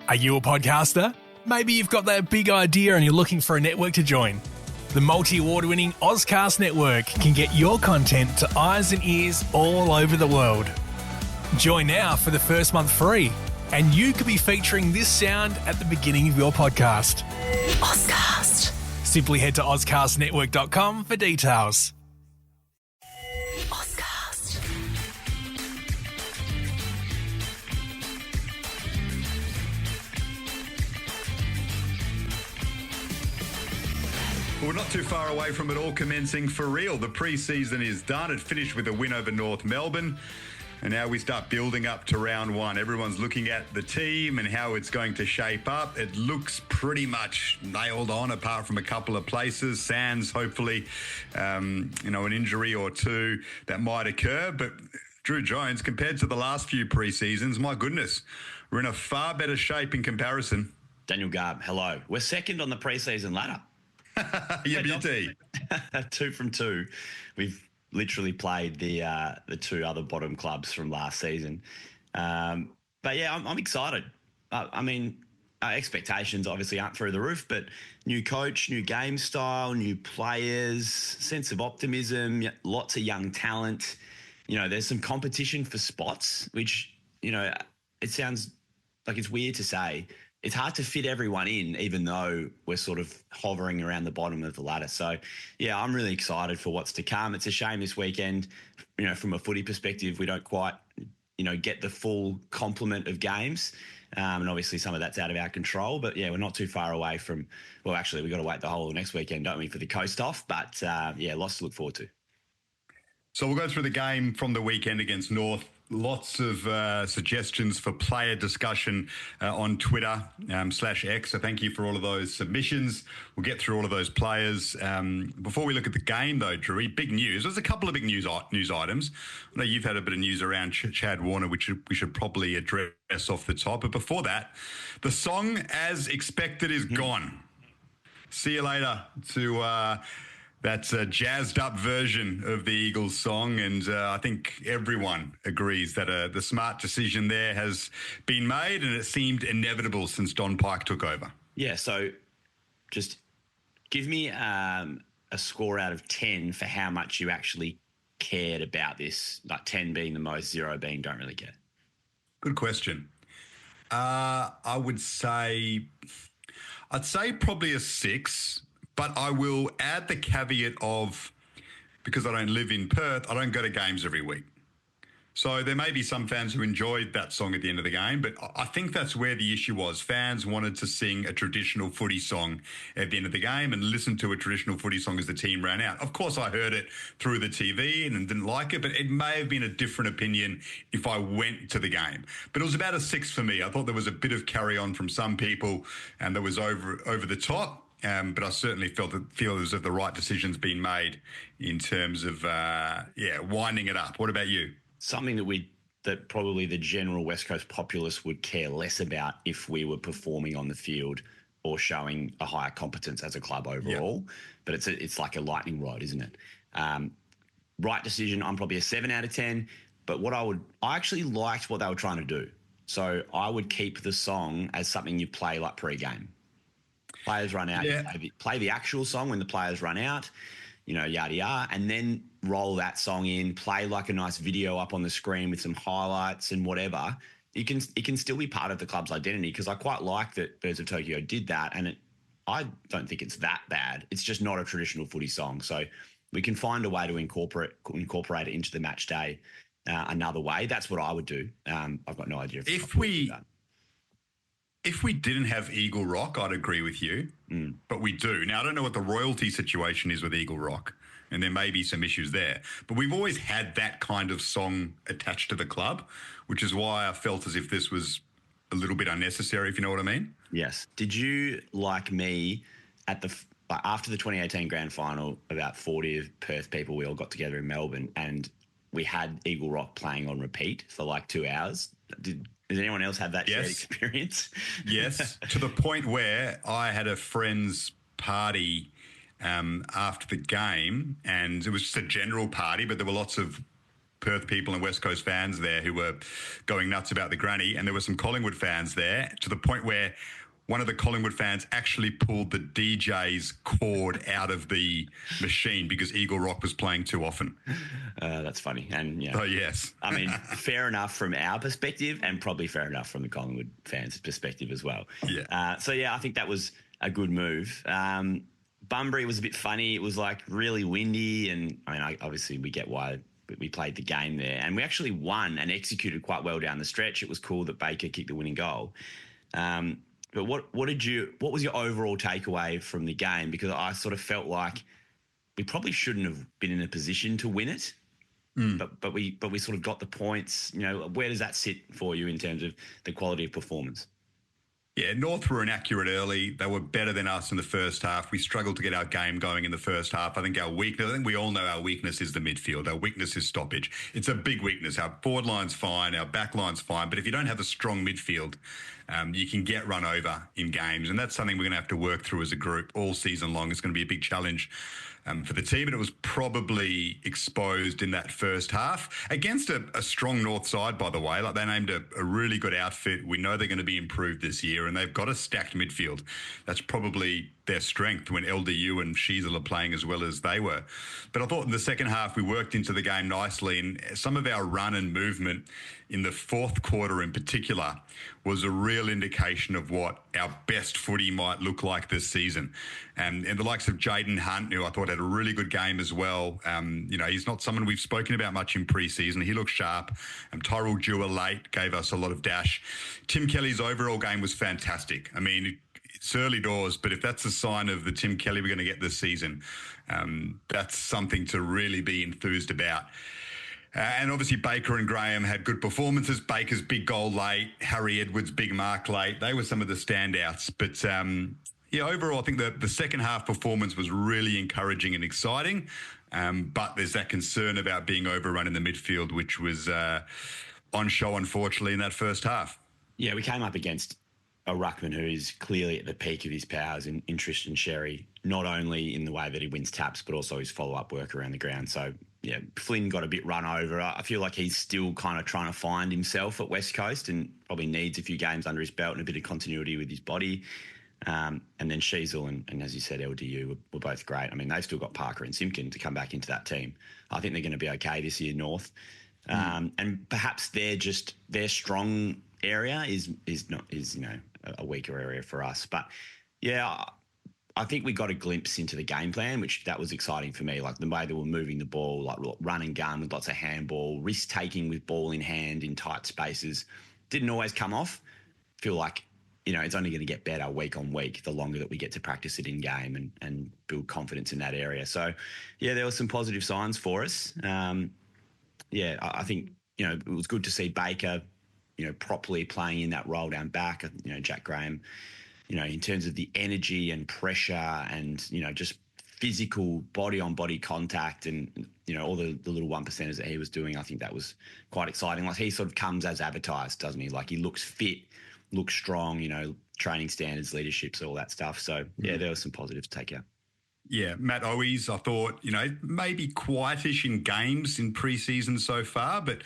Are you a podcaster? Maybe you've got that big idea and you're looking for a network to join. The multi-award-winning Ozcast Network can get your content to eyes and ears all over the world. Join now for the first month free, and you could be featuring this sound at the beginning of your podcast. Ozcast. Simply head to ozcastnetwork.com for details. Ozcast. Well, we're not too far away from it all commencing for real. The pre-season is done. It finished with a win over North Melbourne. And now we start building up to round one. Everyone's looking at the team and how it's going to shape up. It looks pretty much nailed on, apart from a couple of places. Sans, hopefully, an injury or two that might occur. But Drew Jones, compared to the last few pre-seasons, my goodness, we're in a far better shape in comparison. Daniel Garb, hello. We're second on the pre-season ladder. Yeah, beauty. 2 from 2. We've literally played the two other bottom clubs from last season. But yeah, I'm excited. Our expectations obviously aren't through the roof, but new coach, new game style, new players, sense of optimism, lots of young talent. You know, there's some competition for spots, which, you know, it sounds like it's weird to say. It's hard to fit everyone in, even though we're sort of hovering around the bottom of the ladder. So, yeah, I'm really excited for what's to come. It's a shame this weekend, you know, from a footy perspective, we don't quite, you know, get the full complement of games. And obviously some of that's out of our control. But, yeah, we're not too far away from, well, actually, we've got to wait the whole of next weekend, don't we, for the coast off. But, yeah, lots to look forward to. So we'll go through the game from the weekend against North. Lots of suggestions for player discussion on Twitter /X. So thank you for all of those submissions. We'll get through all of those players. Before we look at the game, though, Drew, big news. There's a couple of big news items. I know you've had a bit of news around Chad Warner, which we should probably address off the top. But before that, the song, as expected, is gone. See you later to... That's a jazzed up version of the Eagles song. And I think everyone agrees that the smart decision there has been made, and it seemed inevitable since Don Pike took over. Yeah, so just give me a score out of 10 for how much you actually cared about this, like 10 being the most, 0 being don't really care. Good question. I'd say probably a 6. But I will add the caveat of, because I don't live in Perth, I don't go to games every week. So there may be some fans who enjoyed that song at the end of the game, but I think that's where the issue was. Fans wanted to sing a traditional footy song at the end of the game and listen to a traditional footy song as the team ran out. Of course, I heard it through the TV and didn't like it, but it may have been a different opinion if I went to the game. But it was about a 6 for me. I thought there was a bit of carry on from some people and that was over the top. But I certainly feel as if the right decision's been made in terms of, winding it up. What about you? Something that probably the general West Coast populace would care less about if we were performing on the field or showing a higher competence as a club overall. Yep. But it's like a lightning rod, isn't it? Right decision, I'm probably a 7 out of 10. But I actually liked what they were trying to do. So I would keep the song as something you play like pre-game. Players run out, play the actual song when the players run out, you know, yada, yada, and then roll that song in, play like a nice video up on the screen with some highlights and whatever. It can still be part of the club's identity, because I quite like that Birds of Tokyo did that, and I don't think it's that bad. It's just not a traditional footy song. So we can find a way to incorporate it into the match day another way. That's what I would do. I've got no idea if we didn't have Eagle Rock, I'd agree with you, but we do. Now, I don't know what the royalty situation is with Eagle Rock, and there may be some issues there, but we've always had that kind of song attached to the club, which is why I felt as if this was a little bit unnecessary, if you know what I mean. Yes. Did you, like me, after the 2018 grand final, about 40 of Perth people, we all got together in Melbourne and we had Eagle Rock playing on repeat for like 2 hours? Does anyone else have that shared experience? Yes, to the point where I had a friend's party after the game, and it was just a general party, but there were lots of Perth people and West Coast fans there who were going nuts about the granny, and there were some Collingwood fans there, to the point where one of the Collingwood fans actually pulled the DJ's cord out of the machine because Eagle Rock was playing too often. That's funny. And yeah. Oh, yes. I mean, fair enough from our perspective, and probably fair enough from the Collingwood fans' perspective as well. Yeah. I think that was a good move. Bunbury was a bit funny. It was like really windy, and obviously we get why we played the game there, and we actually won and executed quite well down the stretch. It was cool that Baker kicked the winning goal. But what was your overall takeaway from the game? Because I sort of felt like we probably shouldn't have been in a position to win it, but we sort of got the points. You know, where does that sit for you in terms of the quality of performance? Yeah, North were inaccurate early. They were better than us in the first half. We struggled to get our game going in the first half. I think we all know our weakness is the midfield. Our weakness is stoppage. It's a big weakness. Our forward line's fine. Our back line's fine. But if you don't have a strong midfield, you can get run over in games. And that's something we're going to have to work through as a group all season long. It's going to be a big challenge for the team, and it was probably exposed in that first half against a strong North side, by the way. Like, they named a really good outfit. We know they're going to be improved this year, and they've got a stacked midfield. That's probably their strength when LDU and Sheasel are playing as well as they were. But I thought in the second half we worked into the game nicely, and some of our run and movement in the fourth quarter in particular was a real indication of what our best footy might look like this season. And the likes of Jaden Hunt, who I thought had a really good game as well. He's not someone we've spoken about much in pre-season. He looked sharp. Tyrell Dewar late gave us a lot of dash. Tim Kelly's overall game was fantastic. I mean, it's early doors, but if that's a sign of the Tim Kelly we're going to get this season, that's something to really be enthused about. And obviously Baker and Graham had good performances. Baker's big goal late, Harry Edwards' big mark late. They were some of the standouts. But overall, I think the second half performance was really encouraging and exciting. But there's that concern about being overrun in the midfield, which was on show, unfortunately, in that first half. Yeah, we came up against a ruckman who is clearly at the peak of his powers in Tristan Sherry, not only in the way that he wins taps, but also his follow-up work around the ground. So, yeah, Flynn got a bit run over. I feel like he's still kind of trying to find himself at West Coast and probably needs a few games under his belt and a bit of continuity with his body. And then Sheasel and as you said, LDU were both great. I mean, they've still got Parker and Simpkin to come back into that team. I think they're going to be okay this year, North. And perhaps their strong area is a weaker area for us. But yeah, I think we got a glimpse into the game plan, which that was exciting for me. Like the way they were moving the ball, like run and gun with lots of handball, risk taking with ball in hand in tight spaces, didn't always come off. Feel like, it's only going to get better week on week the longer that we get to practice it in game and build confidence in that area. So yeah, there were some positive signs for us. I think, it was good to see Baker, properly playing in that roll down back. Jack Graham, in terms of the energy and pressure and, just physical body-on-body contact and, all the little one percenters that he was doing, I think that was quite exciting. Like, he sort of comes as advertised, doesn't he? Like, he looks fit, looks strong, training standards, leadership, all that stuff. So, yeah, there was some positives to take out. Yeah, Matt Owies, I thought, maybe quietish in games in pre-season so far, but,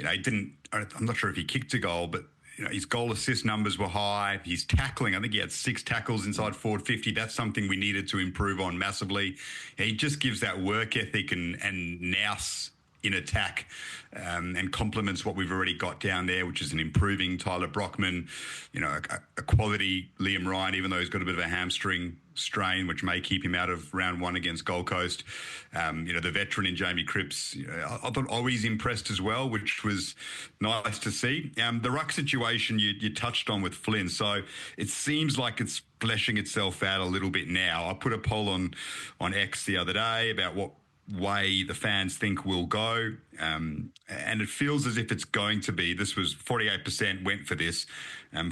I'm not sure if he kicked a goal, but, his goal assist numbers were high. His tackling, I think he had 6 tackles inside forward 50. That's something we needed to improve on massively. He just gives that work ethic and nous in attack and complements what we've already got down there, which is an improving Tyler Brockman, a quality Liam Ryan, even though he's got a bit of a hamstring strain, which may keep him out of round 1 against Gold Coast. The veteran in Jamie Cripps, I thought always impressed as well, which was nice to see. The ruck situation you touched on with Flynn, so it seems like it's fleshing itself out a little bit now. I put a poll on X the other day about what way the fans think will go, and it feels as if it's going to be, this was 48% went for this,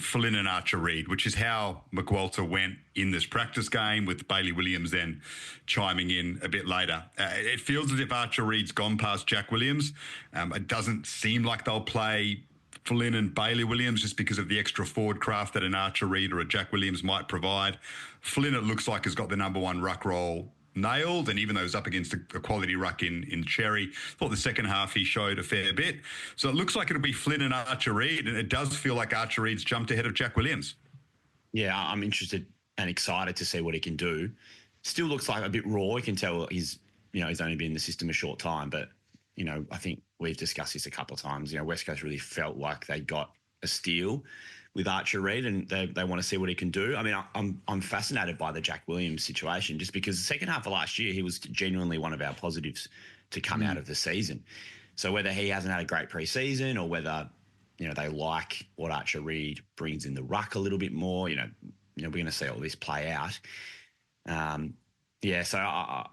Flynn and Archer Reid, which is how McWalter went in this practice game, with Bailey Williams then chiming in a bit later. It feels as if Archer Reid's gone past Jack Williams. It doesn't seem like they'll play Flynn and Bailey Williams just because of the extra forward craft that an Archer Reid or a Jack Williams might provide. Flynn, it looks like, has got the number 1 ruck role nailed. And even though he was up against a quality ruck in Cherry, thought the second half he showed a fair bit. So it looks like it'll be Flynn and Archer Reid, and it does feel like Archer Reid's jumped ahead of Jack Williams. Yeah, I'm interested and excited to see what he can do. Still looks like a bit raw. You can tell he's only been in the system a short time, but I think we've discussed this a couple of times. West Coast really felt like they got a steal with Archer Reid, and they want to see what he can do. I mean, I'm fascinated by the Jack Williams situation, just because the second half of last year he was genuinely one of our positives to come out of the season. So whether he hasn't had a great preseason or whether they like what Archer Reid brings in the ruck a little bit more, we're going to see all this play out. So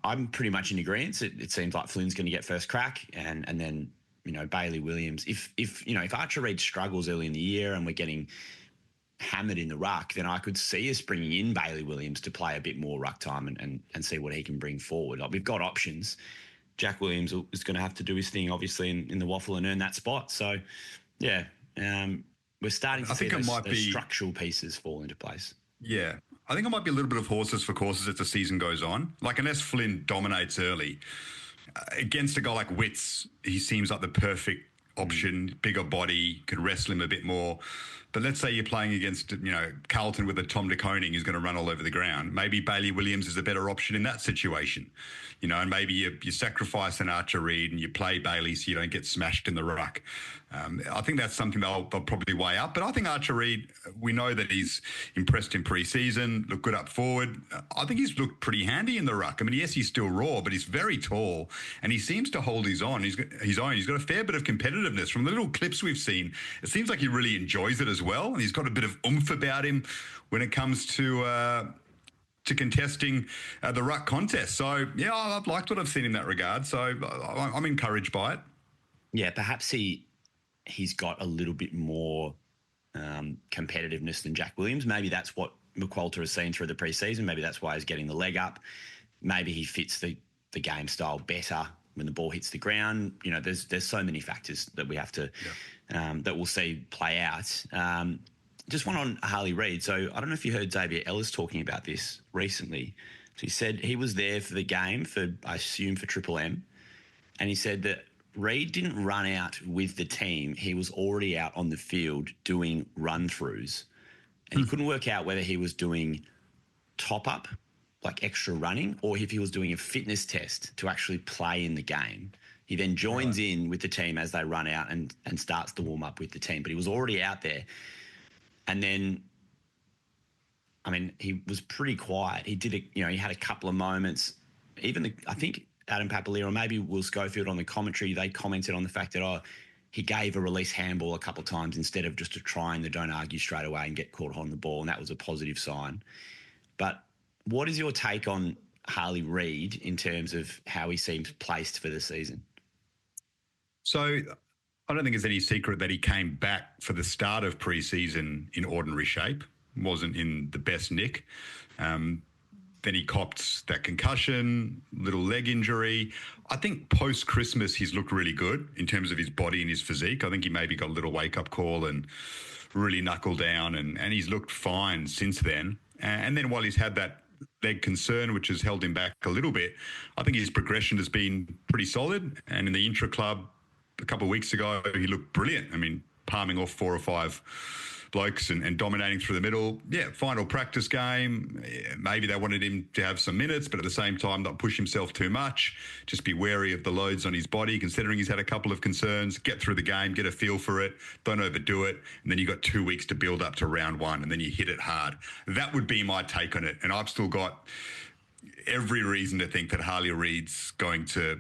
I'm pretty much in agreement. It seems like Flynn's going to get first crack, and then Bailey Williams. If Archer Reid struggles early in the year and we're getting hammered in the ruck, then I could see us bringing in Bailey Williams to play a bit more ruck time and see what he can bring forward. Like, we've got options. Jack Williams is going to have to do his thing, obviously, in the waffle and earn that spot. So, yeah, we're starting to see those structural pieces fall into place. Yeah. I think it might be a little bit of horses for courses as the season goes on. Like, unless Flynn dominates early, against a guy like Witts, he seems like the perfect option, bigger body, could wrestle him a bit more. But let's say you're playing against, Carlton with a Tom de Koning who's going to run all over the ground. Maybe Bailey Williams is a better option in that situation, and maybe you sacrifice an Archer Reid and you play Bailey so you don't get smashed in the ruck. I think that's something they'll probably weigh up. But I think Archer Reid, we know that he's impressed in pre-season, looked good up forward. I think he's looked pretty handy in the ruck. I mean, yes, he's still raw, but he's very tall and he seems to hold his own. He's got a fair bit of competitiveness. From the little clips we've seen, it seems like he really enjoys it as well. And he's got a bit of oomph about him when it comes to contesting the ruck contest. So, yeah, I've liked what I've seen in that regard. So I'm encouraged by it. Yeah, perhaps he's got a little bit more competitiveness than Jack Williams. Maybe that's what McQualter has seen through the preseason. Maybe that's why he's getting the leg up. Maybe he fits the game style better when the ball hits the ground. There's so many factors that we have to that we'll see play out. Just one on Harley Reid. So I don't know if you heard Xavier Ellis talking about this recently. So he said he was there for the game I assume for Triple M, and he said that Reid didn't run out with the team. He was already out on the field doing run-throughs. And he couldn't work out whether he was doing top-up, like extra running, or if he was doing a fitness test to actually play in the game. He then joins in with the team as they run out and starts to warm up with the team. But he was already out there. And then, I mean, he was pretty quiet. He did he had a couple of moments. I think Adam Papalier or maybe Will Schofield on the commentary, they commented on the fact that he gave a release handball a couple of times instead of just trying the don't argue straight away and get caught on the ball, and that was a positive sign. But what is your take on Harley Reid in terms of how he seems placed for the season? So I don't think it's any secret that he came back for the start of pre-season in ordinary shape, wasn't in the best nick. Then he copped that concussion, little leg injury. I think post-Christmas he's looked really good in terms of his body and his physique. I think he maybe got a little wake-up call and really knuckled down, and he's looked fine since then. And then while he's had that leg concern, which has held him back a little bit, I think his progression has been pretty solid. And in the intra-club a couple of weeks ago, he looked brilliant. I mean, palming off 4 or 5 blokes and dominating through the middle. Yeah, final practice game. Maybe they wanted him to have some minutes, but at the same time, not push himself too much. Just be wary of the loads on his body, considering he's had a couple of concerns. Get through the game, get a feel for it. Don't overdo it. And then you've got 2 weeks to build up to round 1, and then you hit it hard. That would be my take on it. And I've still got every reason to think that Harley Reid's going to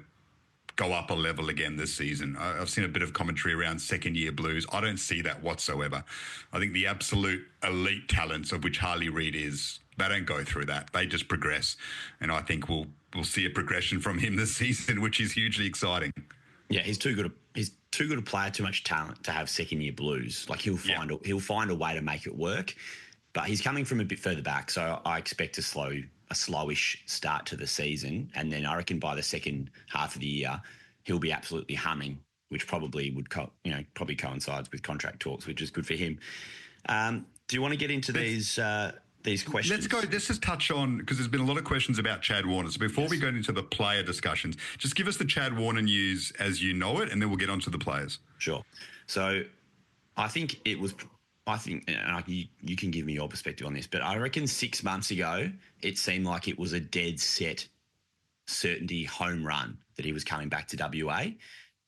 go up a level again this season. I've seen a bit of commentary around second-year blues. I don't see that whatsoever. I think the absolute elite talents of which Harley Reid is, they don't go through that. They just progress. And I think we'll see a progression from him this season, which is hugely exciting. Yeah, he's too good a player, too much talent to have second-year blues. Like, he'll find a way to make it work. But he's coming from a bit further back, so I expect a slowish start to the season, and then I reckon by the second half of the year he'll be absolutely humming, which probably would probably coincides with contract talks, which is good for him. Do you want to get into these these questions. Let's go. Let's just touch on, because there's been a lot of questions about Chad Warner. So before we go into the player discussions, just give us the Chad Warner news as you know it, and then we'll get on to the players. Sure. So I think and you can give me your perspective on this, but I reckon 6 months ago, it seemed like it was a dead set certainty home run that he was coming back to WA.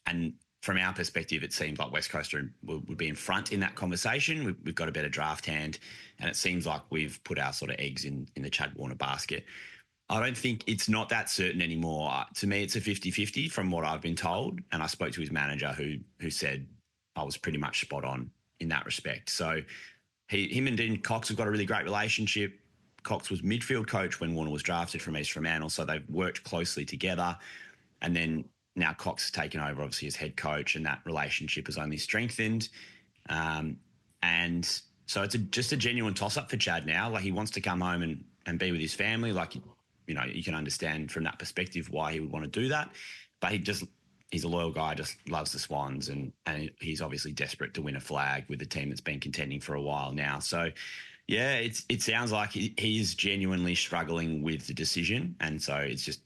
And from our perspective, it seemed like West Coast would be in front in that conversation. We've got a better draft hand, and it seems like we've put our sort of eggs in the Chad Warner basket. I don't think it's not that certain anymore. To me, it's a 50-50 from what I've been told. And I spoke to his manager who said I was pretty much spot on in that respect. So him and Dean Cox have got a really great relationship. Cox was midfield coach when Warner was drafted from East Fremantle, so they've worked closely together. And then now Cox has taken over, obviously, as head coach, and that relationship has only strengthened. And so it's just a genuine toss-up for Chad now. Like, he wants to come home and be with his family. Like, you know, you can understand from that perspective why he would want to do that. But he's a loyal guy, just loves the Swans, and he's obviously desperate to win a flag with a team that's been contending for a while now. So, yeah, it sounds like he's genuinely struggling with the decision, and so it's just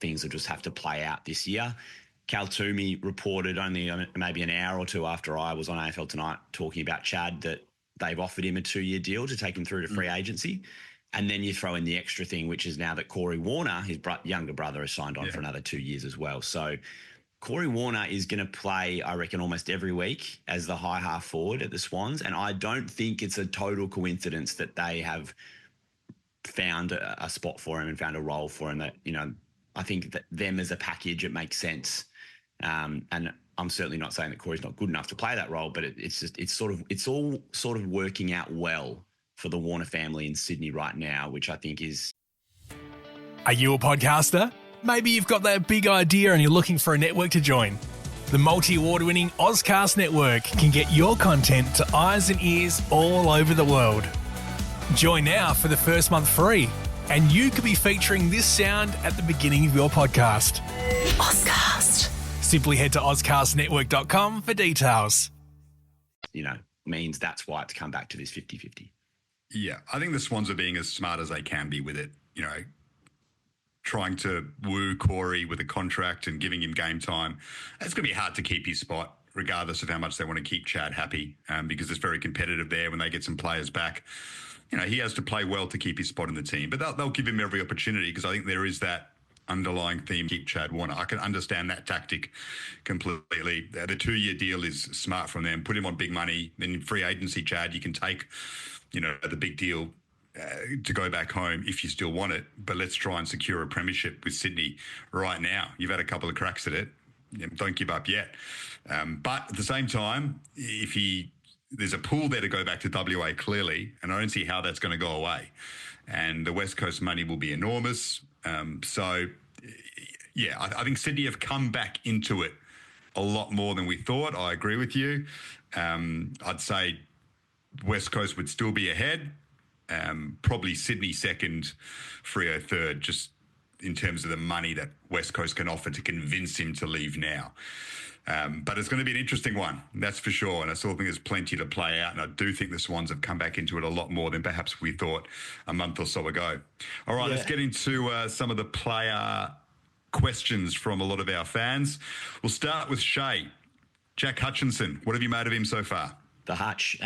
things will just have to play out this year. Cal Toomey reported only maybe an hour or two after I was on AFL Tonight talking about Chad that they've offered him a 2-year deal to take him through to free agency. And then you throw in the extra thing, which is now that Corey Warner, his younger brother, has signed on for another 2 years as well. So Corey Warner is going to play, I reckon, almost every week as the high half forward at the Swans. And I don't think it's a total coincidence that they have found a spot for him and found a role for him that, you know, I think that them as a package, it makes sense. And I'm certainly not saying that Corey's not good enough to play that role, but it's all sort of working out well for the Warner family in Sydney right now, which I think is. Are you a podcaster? Maybe you've got that big idea and you're looking for a network to join. The multi-award-winning Ozcast network can get your content to eyes and ears all over the world. Join now for the first month free, and you could be featuring this sound at the beginning of your podcast. Ozcast. Simply head to ozcastnetwork.com for details. You know, means that's why it's come back to this 50-50. Yeah, I think the Swans are being as smart as they can be with it, you know, trying to woo Corey with a contract and giving him game time. It's going to be hard to keep his spot, regardless of how much they want to keep Chad happy, because it's very competitive there when they get some players back. You know, he has to play well to keep his spot in the team, but they'll give him every opportunity, because I think there is that underlying theme, keep Chad Warner. I can understand that tactic completely. The 2-year deal is smart from them. Put him on big money. Then in free agency, Chad, you can take, you know, the big deal to go back home if you still want it, but let's try and secure a premiership with Sydney right now. You've had a couple of cracks at it. Don't give up yet. But at the same time, there's a pool there to go back to WA clearly, and I don't see how that's going to go away. And the West Coast money will be enormous. So, yeah, I think Sydney have come back into it a lot more than we thought. I agree with you. I'd say West Coast would still be ahead. Probably Sydney second, Freo third, just in terms of the money that West Coast can offer to convince him to leave now. But it's going to be an interesting one, that's for sure. And I still think there's plenty to play out. And I do think the Swans have come back into it a lot more than perhaps we thought a month or so ago. All right, let's get into some of the player questions from a lot of our fans. We'll start with Shay. Jack Hutchinson, what have you made of him so far? The Hutch,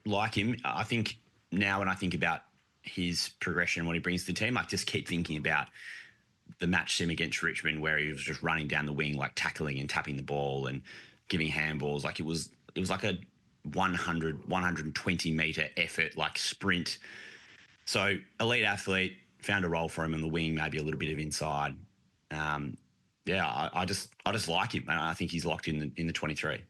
like him. I think now when I think about his progression and what he brings to the team, I just keep thinking about the match sim against Richmond where he was just running down the wing, like tackling and tapping the ball and giving handballs. Like it was like a 120 metre effort, like sprint. So elite athlete, found a role for him in the wing, maybe a little bit of inside. I just like him. I think he's locked in the 23.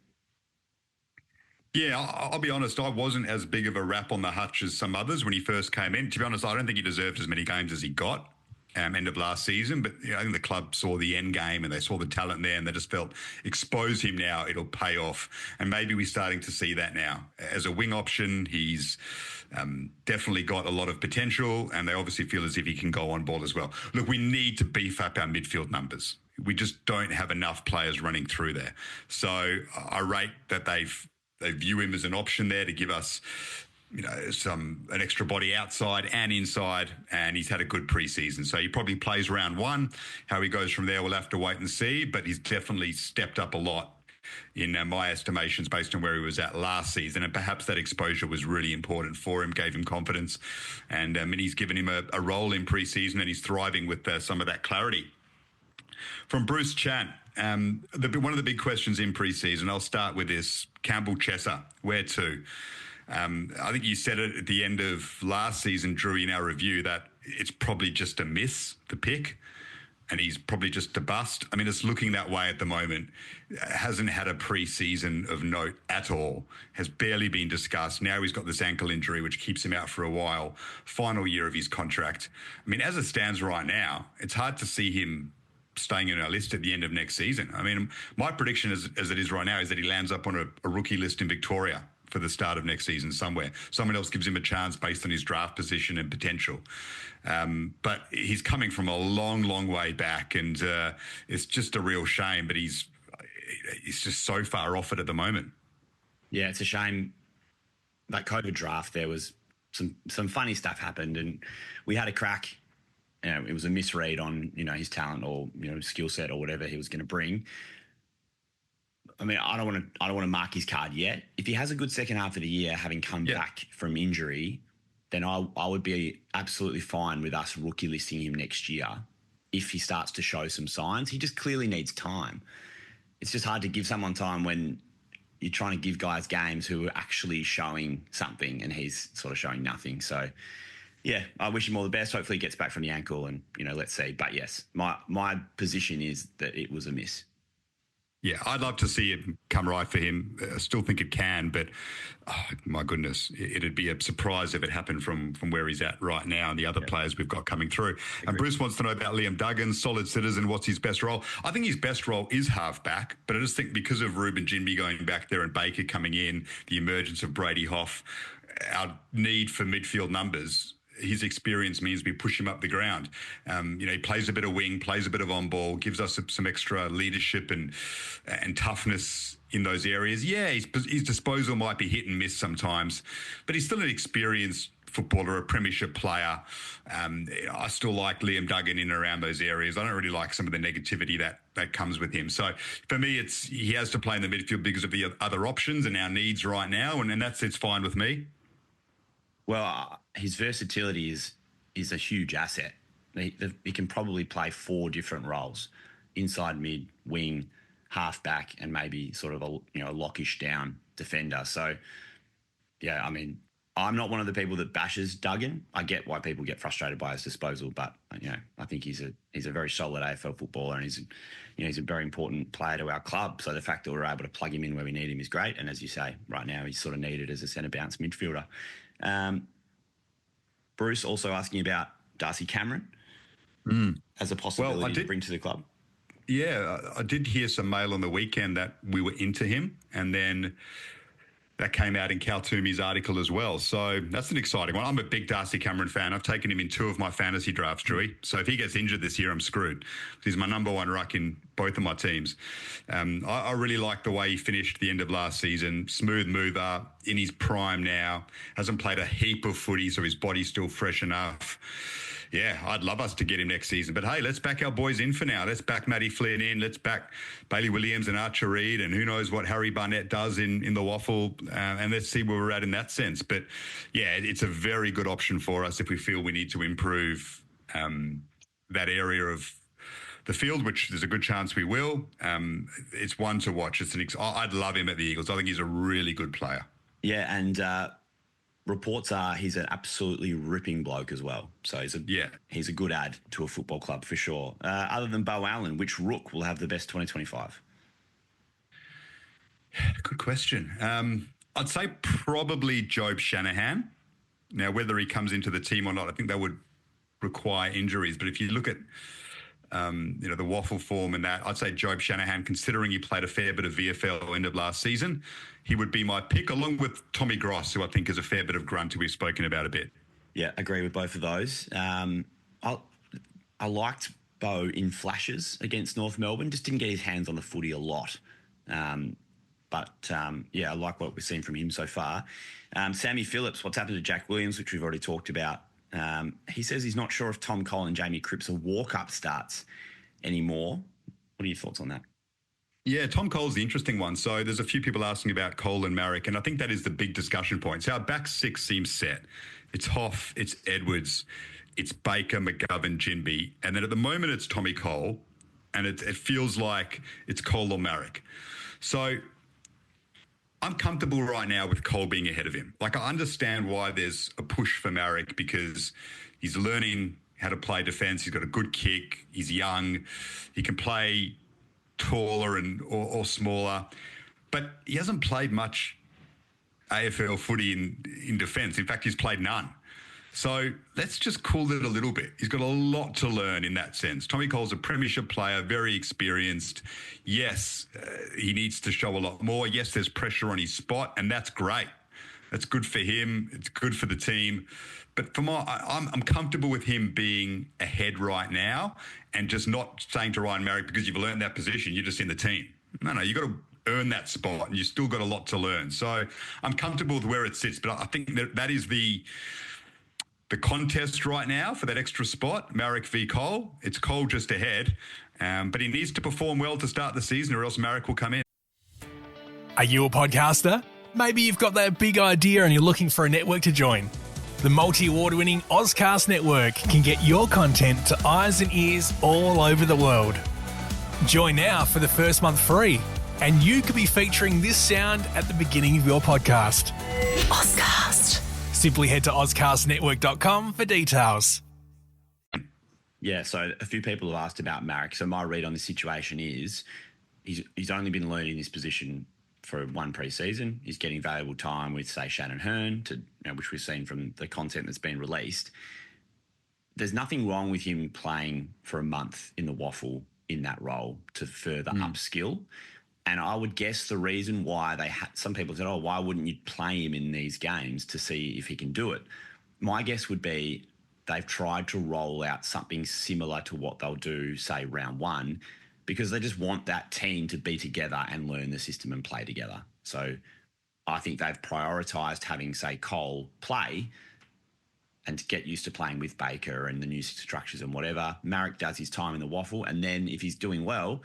Yeah, I'll be honest, I wasn't as big of a rap on the Hutch as some others when he first came in. To be honest, I don't think he deserved as many games as he got end of last season. But I think the club saw the end game and they saw the talent there and they just felt, expose him now, it'll pay off. And maybe we're starting to see that now. As a wing option, he's definitely got a lot of potential, and they obviously feel as if he can go on ball as well. Look, we need to beef up our midfield numbers. We just don't have enough players running through there. So I rate that they view him as an option there to give us an extra body outside and inside, and he's had a good preseason. So he probably plays round one. How he goes from there, we'll have to wait and see. But he's definitely stepped up a lot in my estimations based on where he was at last season. And perhaps that exposure was really important for him, gave him confidence. And he's given him a role in preseason, and he's thriving with some of that clarity. From Bruce Chan, one of the big questions in preseason, I'll start with this: Campbell Chesser, where to? I think you said it at the end of last season, Drew, in our review, that it's probably just a miss, the pick, and he's probably just a bust. I mean, it's looking that way at the moment. Hasn't had a preseason of note at all. Has barely been discussed. Now he's got this ankle injury, which keeps him out for a while. Final year of his contract. I mean, as it stands right now, it's hard to see him staying in our list at the end of next season. I mean, my prediction as it is right now is that he lands up on a rookie list in Victoria for the start of next season somewhere. Someone else gives him a chance based on his draft position and potential. But he's coming from a long, long way back, and it's just a real shame, but he's just so far off it at the moment. Yeah, it's a shame. That COVID draft, there was some funny stuff happened, and we had a crack. It was a misread on, his talent or, skill set or whatever he was going to bring. I mean, I don't want to mark his card yet. If he has a good second half of the year, having come back from injury, then I would be absolutely fine with us rookie listing him next year if he starts to show some signs. He just clearly needs time. It's just hard to give someone time when you're trying to give guys games who are actually showing something, and he's sort of showing nothing. So, yeah, I wish him all the best. Hopefully he gets back from the ankle, and, let's see. But yes, my position is that it was a miss. Yeah, I'd love to see it come right for him. I still think it can, but my goodness, it'd be a surprise if it happened from where he's at right now and the other players we've got coming through. And Bruce wants to know about Liam Duggan, solid citizen. What's his best role? I think his best role is halfback, but I just think because of Ruben Jinby going back there and Baker coming in, the emergence of Brady Hoff, our need for midfield numbers, his experience means we push him up the ground. He plays a bit of wing, plays a bit of on ball, gives us some extra leadership and toughness in those areas. Yeah, his disposal might be hit and miss sometimes, but he's still an experienced footballer, a premiership player. I still like Liam Duggan in and around those areas. I don't really like some of the negativity that comes with him. So for me, he has to play in the midfield because of the other options and our needs right now, and it's fine with me. Well, his versatility is a huge asset. He can probably play 4 different roles: inside, mid, wing, halfback, and maybe sort of a lockish down defender. So, yeah, I mean, I'm not one of the people that bashes Duggan. I get why people get frustrated by his disposal, but I think he's a very solid AFL footballer, and he's a very important player to our club. So the fact that we're able to plug him in where we need him is great. And as you say, right now he's sort of needed as a centre bounce midfielder. Bruce also asking about Darcy Cameron as a possibility to bring to the club. Yeah, I did hear some mail on the weekend that we were into him, and then that came out in Cal Toomey's article as well. So that's an exciting one. I'm a big Darcy Cameron fan. I've taken him in 2 of my fantasy drafts, Drewy. So if he gets injured this year, I'm screwed. He's my number 1 ruck in both of my teams. I really like the way he finished the end of last season. Smooth mover, in his prime now. Hasn't played a heap of footy, so his body's still fresh enough. Yeah, I'd love us to get him next season. But, hey, let's back our boys in for now. Let's back Matty Flynn in. Let's back Bailey Williams and Archer Reed, and who knows what Harry Barnett does in the waffle, and let's see where we're at in that sense. But, yeah, it's a very good option for us if we feel we need to improve that area of the field, which there's a good chance we will. It's one to watch. I'd love him at the Eagles. I think he's a really good player. Yeah, and reports are he's an absolutely ripping bloke as well. So he's a good add to a football club for sure. Other than Bo Allen, which rook will have the best 2025? Good question. I'd say probably Job Shanahan. Now, whether he comes into the team or not, I think that would require injuries. But if you look at the waffle form and that, I'd say Job Shanahan, considering he played a fair bit of VFL end of last season, he would be my pick, along with Tommy Gross, who I think is a fair bit of grunt who we've spoken about a bit. Yeah, agree with both of those. I liked Bo in flashes against North Melbourne, just didn't get his hands on the footy a lot. But, I like what we've seen from him so far. Sammy Phillips, what's happened to Jack Williams, which we've already talked about. He says he's not sure if Tom Cole and Jamie Cripps are walk-up starts anymore. What are your thoughts on that? Yeah, Tom Cole's the interesting one. So there's a few people asking about Cole and Marek, and I think that is the big discussion point. So our back six seems set. It's Hoff, it's Edwards, it's Baker, McGovern, Jinby, and then at the moment it's Tommy Cole, and it feels like it's Cole or Marek. So I'm comfortable right now with Cole being ahead of him. Like, I understand why there's a push for Marek because he's learning how to play defence. He's got a good kick. He's young. He can play taller or smaller, but he hasn't played much AFL footy in defence. In fact, he's played none. So let's just cool it a little bit. He's got a lot to learn in that sense. Tommy Cole's a premiership player, very experienced. Yes, he needs to show a lot more. Yes, there's pressure on his spot, and that's great. That's good for him. It's good for the team. But I'm comfortable with him being ahead right now and just not saying to Ryan Marek, because you've learned that position, you're just in the team. No, you've got to earn that spot, and you've still got a lot to learn. So I'm comfortable with where it sits, but I think that is the contest right now for that extra spot, Marek v. Cole. It's Cole just ahead, but he needs to perform well to start the season or else Marek will come in. Are you a podcaster? Maybe you've got that big idea and you're looking for a network to join. The multi-award-winning Ozcast Network can get your content to eyes and ears all over the world. Join now for the first month free, and you could be featuring this sound at the beginning of your podcast. Ozcast. Simply head to ozcastnetwork.com for details. Yeah, so a few people have asked about Marek. So my read on the situation is he's only been learning this position for one pre-season. He's getting valuable time with, say, Shannon Hearn, which we've seen from the content that's been released. There's nothing wrong with him playing for a month in the waffle in that role to further upskill. And I would guess the reason why some people said, why wouldn't you play him in these games to see if he can do it? My guess would be they've tried to roll out something similar to what they'll do, say, round one, because they just want that team to be together and learn the system and play together. So I think they've prioritised having, say, Cole play and to get used to playing with Baker and the new structures and whatever. Marek does his time in the waffle, and then if he's doing well,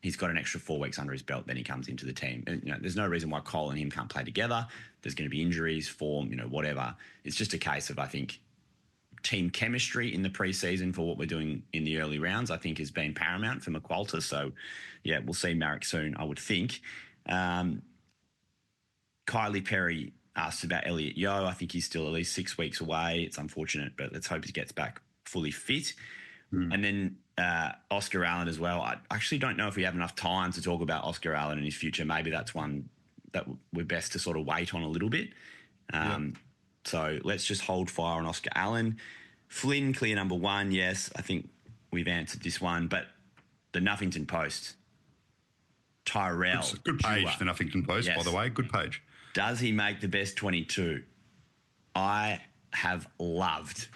he's got an extra 4 weeks under his belt, then he comes into the team. And, there's no reason why Cole and him can't play together. There's going to be injuries, form, whatever. It's just a case of, I think, team chemistry in the preseason for what we're doing in the early rounds, I think, has been paramount for McQualter. So, yeah, we'll see Marek soon, I would think. Kylie Perry asked about Elliot Yeo. I think he's still at least 6 weeks away. It's unfortunate, but let's hope he gets back fully fit. And then Oscar Allen as well. I actually don't know if we have enough time to talk about Oscar Allen and his future. Maybe that's one that we're best to sort of wait on a little bit. So let's just hold fire on Oscar Allen. Flynn, clear number one. Yes, I think we've answered this one. But the Nuffington Post, Tyrell. It's a good page, Dewar. the Nuffington Post, Yes. by the way. Good page. Does he make the best 22? I have loved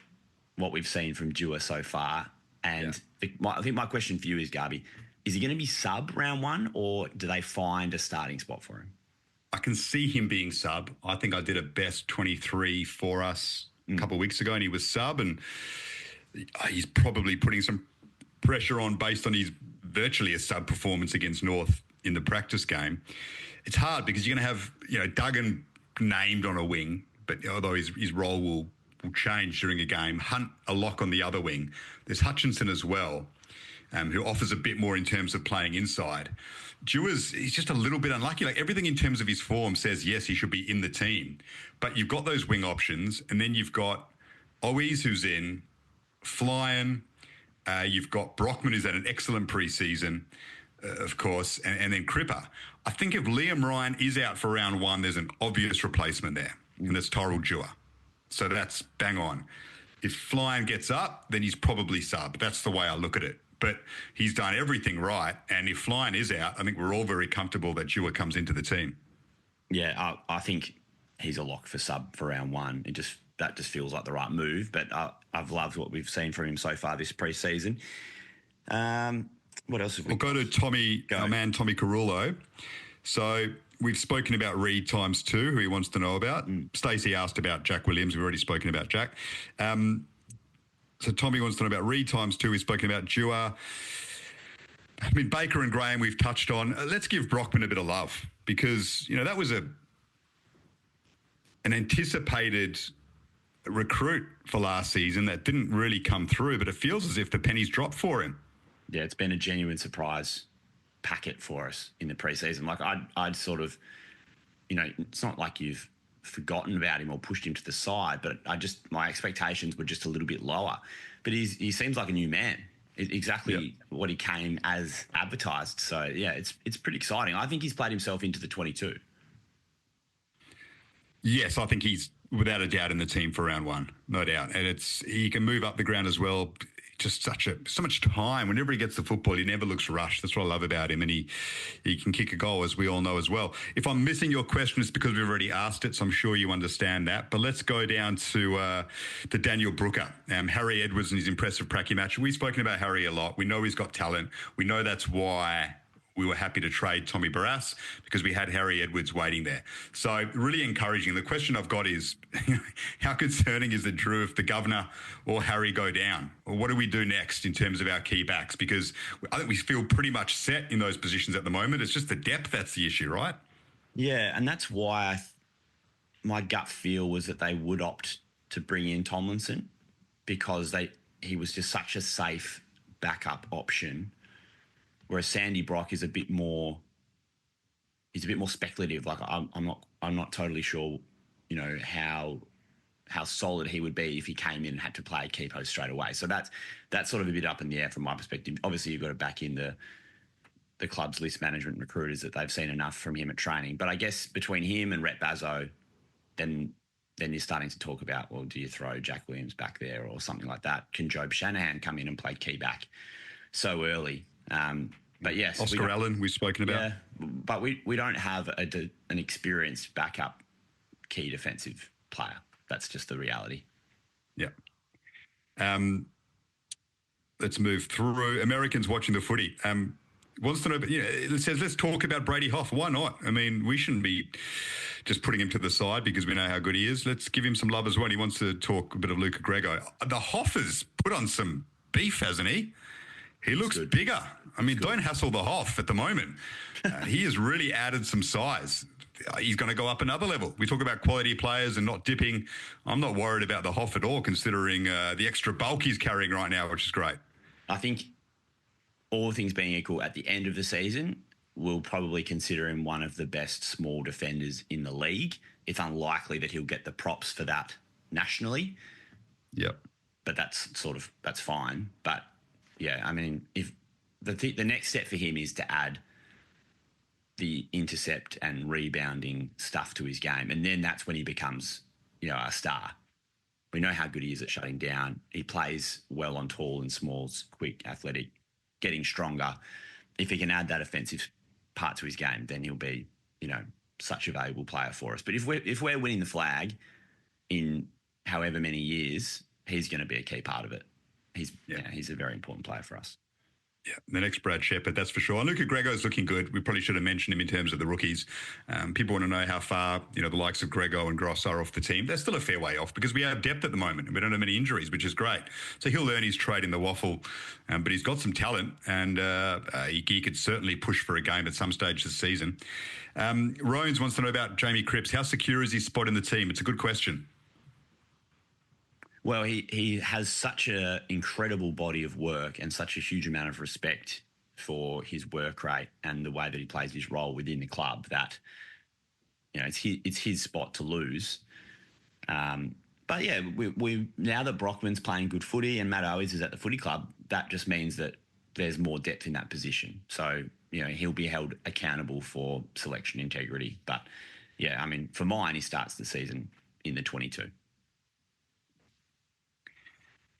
what we've seen from Dewar so far. And I think my question for you is, Garby, is he going to be sub round one, or do they find a starting spot for him? I can see him being sub. I think I did a best 23 for us a couple of weeks ago, and he was sub, and he's probably putting some pressure on based on his virtually a sub performance against North in the practice game. It's hard because you're going to have, Duggan named on a wing, but although his role will change during a game, Hunt a lock on the other wing. There's Hutchinson as well, who offers a bit more in terms of playing inside. He's just a little bit unlucky. Like, everything in terms of his form says, yes, he should be in the team. But you've got those wing options, and then you've got Owies, who's in, Flyen. You've got Brockman, who's had an excellent preseason, of course, and then Cripper. I think if Liam Ryan is out for round one, there's an obvious replacement there, and that's Tyrell Dewar. So that's bang on. If Flyen gets up, then he's probably sub. That's the way I look at it. But he's done everything right. And if Flyen is out, I think we're all very comfortable that Dewar comes into the team. Yeah, I think he's a lock for sub for round one. That just feels like the right move. But I've loved what we've seen from him so far this preseason. What else have we We'll go to Tommy Carullo. So We've spoken about Reed ×2, who he wants to know about. Stacey asked about Jack Williams. We've already spoken about Jack. So Tommy wants to know about Reed ×2. We've spoken about Dewar. I mean, Baker and Graham we've touched on. Let's give Brockman a bit of love because, that was an anticipated recruit for last season that didn't really come through, but it feels as if the pennies dropped for him. Yeah, it's been a genuine surprise packet for us in the preseason. Like I'd sort of, it's not like you've forgotten about him or pushed him to the side, but my expectations were just a little bit lower. But he seems like a new man. Exactly what he came as advertised. So yeah, it's pretty exciting. I think he's played himself into the 22. Yes, I think he's without a doubt in the team for round one, no doubt. And he can move up the ground as well. Just so much time. Whenever he gets the football, he never looks rushed. That's what I love about him. And he can kick a goal, as we all know as well. If I'm missing your question, it's because we've already asked it, so I'm sure you understand that. But let's go down to Daniel Brooker. Harry Edwards and his impressive pracky match. We've spoken about Harry a lot. We know he's got talent. We know that's why we were happy to trade Tommy Barrass because we had Harry Edwards waiting there. So really encouraging. The question I've got is, how concerning is it, Drew, if the governor or Harry go down? Or what do we do next in terms of our key backs? Because I think we feel pretty much set in those positions at the moment. It's just the depth that's the issue, right? Yeah, and that's why my gut feel was that they would opt to bring in Tomlinson because he was just such a safe backup option. Whereas Sandy Brock is a bit more speculative. Like I'm not totally sure, how solid he would be if he came in and had to play keeper straight away. So that's sort of a bit up in the air from my perspective. Obviously, you've got to back in the club's list management recruiters that they've seen enough from him at training. But I guess between him and Rhett Bazzo, then you're starting to talk about, well, do you throw Jack Williams back there or something like that? Can Job Shanahan come in and play key back so early? But yes, Oscar Allen, we've spoken about. Yeah, but we don't have an experienced backup key defensive player. That's just the reality. Yeah. Let's move through. Americans watching the footy. Wants to know, it says, let's talk about Brady Hoff. Why not? I mean, we shouldn't be just putting him to the side because we know how good he is. Let's give him some love as well. He wants to talk a bit of Luca Grego. The Hoff has put on some beef, hasn't he? He looks bigger. I mean, don't hassle the Hoff at the moment. He has really added some size. He's going to go up another level. We talk about quality players and not dipping. I'm not worried about the Hoff at all, considering the extra bulk he's carrying right now, which is great. I think all things being equal, at the end of the season, we'll probably consider him one of the best small defenders in the league. It's unlikely that he'll get the props for that nationally. Yep. But that's fine. But yeah, I mean, if the next step for him is to add the intercept and rebounding stuff to his game, and then that's when he becomes, a star. We know how good he is at shutting down. He plays well on tall and smalls, quick, athletic, getting stronger. If he can add that offensive part to his game, then he'll be, such a valuable player for us. But if we're winning the flag in however many years, he's going to be a key part of it. He's a very important player for us. Yeah, the next Brad Shepherd, that's for sure. And Luca Grego is looking good. We probably should have mentioned him in terms of the rookies. People want to know how far, the likes of Grego and Gross are off the team. They're still a fair way off because we have depth at the moment and we don't have any injuries, which is great. So he'll earn his trade in the waffle, but he's got some talent and he could certainly push for a game at some stage this season. Rones wants to know about Jamie Cripps. How secure is his spot in the team? It's a good question. Well, he has such an incredible body of work and such a huge amount of respect for his work rate and the way that he plays his role within the club that, it's his spot to lose. But yeah, we now that Brockman's playing good footy and Matt Owens is at the footy club, that just means that there's more depth in that position. So, he'll be held accountable for selection integrity. But yeah, I mean, for mine, he starts the season in the 22.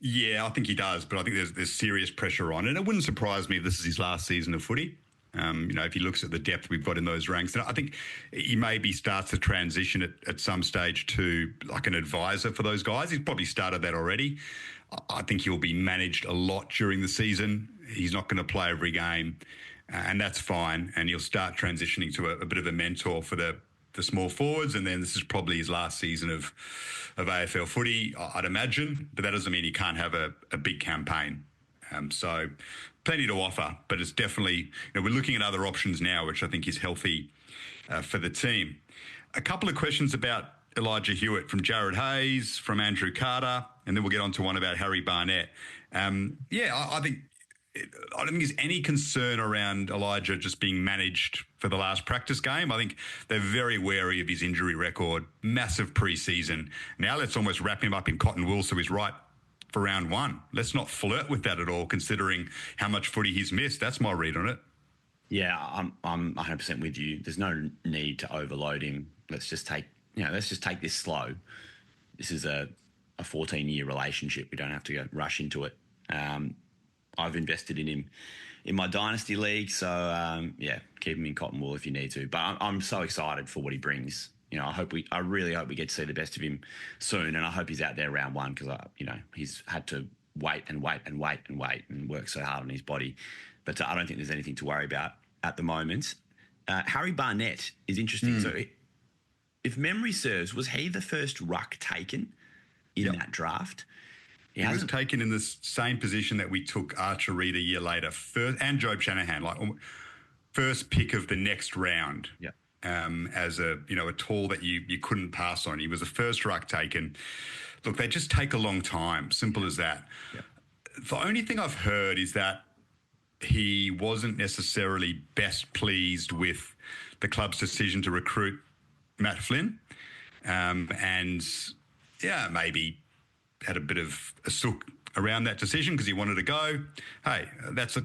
Yeah, I think he does, but I think there's serious pressure on. And it wouldn't surprise me if this is his last season of footy. If he looks at the depth we've got in those ranks. And I think he maybe starts to transition at some stage to like an advisor for those guys. He's probably started that already. I think he'll be managed a lot during the season. He's not going to play every game. and that's fine. And he'll start transitioning to a bit of a mentor for the small forwards, and then this is probably his last season of AFL footy, I'd imagine. But that doesn't mean he can't have a big campaign. So plenty to offer, but it's definitely, we're looking at other options now, which I think is healthy for the team. A couple of questions about Elijah Hewitt from Jared Hayes, from Andrew Carter, and then we'll get on to one about Harry Barnett. I think I don't think there's any concern around Elijah just being managed for the last practice game. I think they're very wary of his injury record, massive preseason. Now let's almost wrap him up in cotton wool so he's right for round one. Let's not flirt with that at all, considering how much footy he's missed. That's my read on it. Yeah, I'm 100% with you. There's no need to overload him. Let's just take this slow. This is a 14-year relationship. We don't have to rush into it. I've invested in him in my dynasty league, so keep him in cotton wool if you need to. But I'm so excited for what he brings. I really hope we get to see the best of him soon, and I hope he's out there round one because he's had to wait and work so hard on his body. But I don't think there's anything to worry about at the moment. Harry Barnett is interesting. So, if memory serves, was he the first ruck taken in that draft? He was taken in the same position that we took Archer Reed a year later, and Jobe Shanahan, first pick of the next round. Yeah. As a tool that you couldn't pass on. He was the first ruck taken. Look, they just take a long time. Simple as that. Yeah. The only thing I've heard is that he wasn't necessarily best pleased with the club's decision to recruit Matt Flynn, maybe had a bit of a sook around that decision because he wanted to go. Hey, that's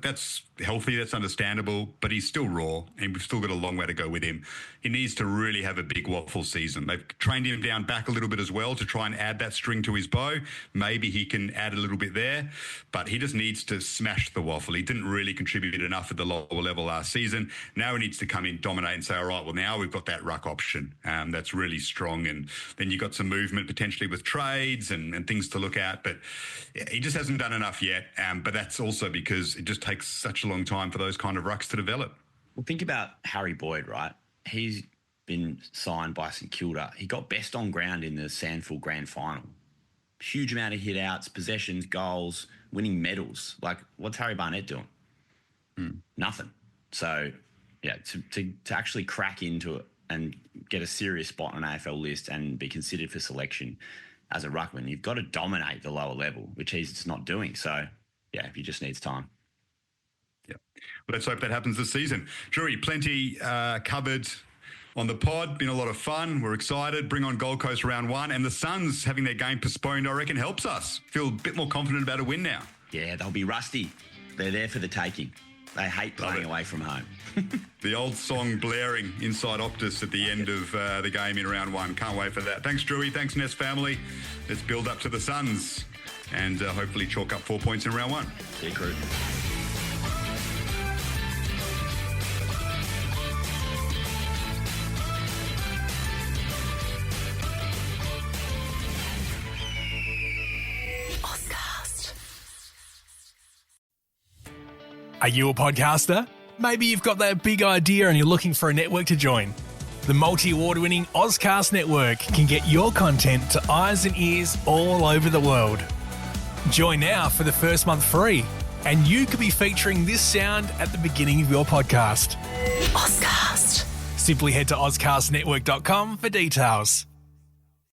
healthy, that's understandable, but he's still raw and we've still got a long way to go with him. He needs to really have a big waffle season. They've trained him down back a little bit as well to try and add that string to his bow. Maybe he can add a little bit there, but he just needs to smash the waffle. He didn't really contribute enough at the lower level last season. Now he needs to come in, dominate and say, all right, well, now we've got that ruck option that's really strong. And then you've got some movement potentially with trades and things to look at, but he just hasn't done enough yet. But that's also because it just takes such a long time for those kind of rucks to develop. Well, think about Harry Boyd, right? He's been signed by St Kilda. He got best on ground in the Sandford Grand Final. Huge amount of hit-outs, possessions, goals, winning medals. What's Harry Barnett doing? Nothing. So, to actually crack into it and get a serious spot on an AFL list and be considered for selection as a ruckman, you've got to dominate the lower level, which he's just not doing. So, he just needs time. Yeah. Well, let's hope that happens this season. Drewy, plenty covered on the pod. Been a lot of fun. We're excited. Bring on Gold Coast round one. And the Suns having their game postponed, I reckon, helps us feel a bit more confident about a win now. Yeah, they'll be rusty. They're there for the taking. They hate playing away from home. The old song blaring inside Optus at the end of the game in round one. Can't wait for that. Thanks, Drewy. Thanks, Nest family. Let's build up to the Suns and hopefully chalk up 4 points in round one. Yeah, crew. Are you a podcaster? Maybe you've got that big idea and you're looking for a network to join. The multi-award-winning Ozcast Network can get your content to eyes and ears all over the world. Join now for the first month free, and you could be featuring this sound at the beginning of your podcast. Ozcast. Simply head to ozcastnetwork.com for details.